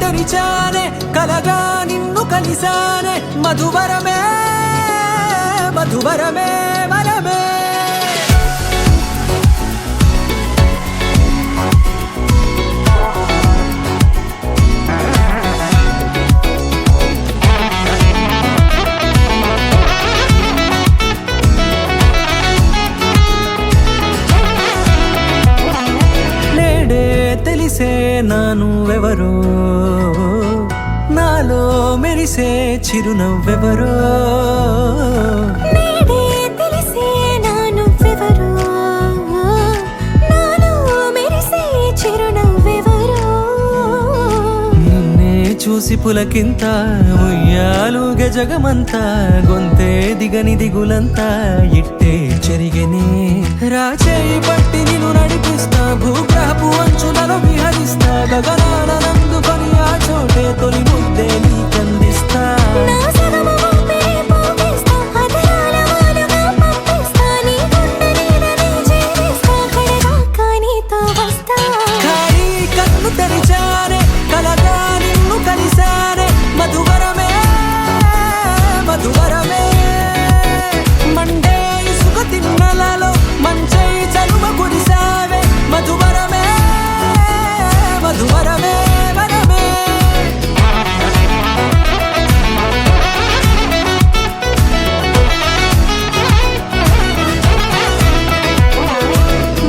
తెరిచానే కలగా నిన్ను కలిసానే మధువరమే మధువరమే వరమే తెలిసే నానువెవరో నాలో మెరిసే చిరునవ్వెవరో నేడే తెలిసే నానువెవరో నాలో మెరిసే చిరునవ్వెవరో నిన్నే చూసి పులకింత ఉయ్యాలుగే జగమంతా గొంతే దిగని దిగులంతా ఇట్టే చెరిగెనే రాచేయి పట్టి నిన్ను నడిపిస్తా భూగ్రహపు అంచులలో విహరిస్తా గగనాన నందుకొని ఆ చోటే తొలి ముద్దే నీకందిస్తా నా సగమ ఊపిరి పోగిస్తా అదరాల వానగా పంపిస్తా నీ గుండె నీడనే చేరిస్తా కడదాకా నీతో వస్తా ఖాళీ కన్ను తెరిచానే కలగా నిన్ను కలిసానే మధువరమే మధువరమే మండే ఇసుక తిన్నలలో మంచై చలువ కురిసావే మధువరమే మధువరమే వరమే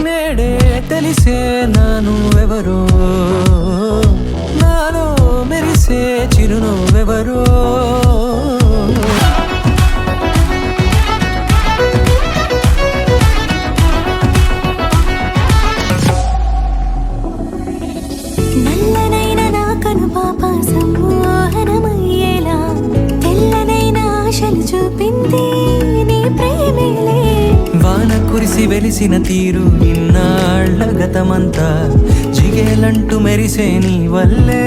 నేడే తెలిసే నానువెవరో నాలో మెరిసే చిరునవ్వెవరో నల్లనైన నా కనుపాప సమ్మోహనమయ్యేలా తెల్లనైన ఆశలు చూపింది నీ ప్రేమేలే వాన కురిసి వెలిసిన తీరు ఇన్నాళ్ల గతమంతా జిగేలంటూ మెరిసే నీ వల్లే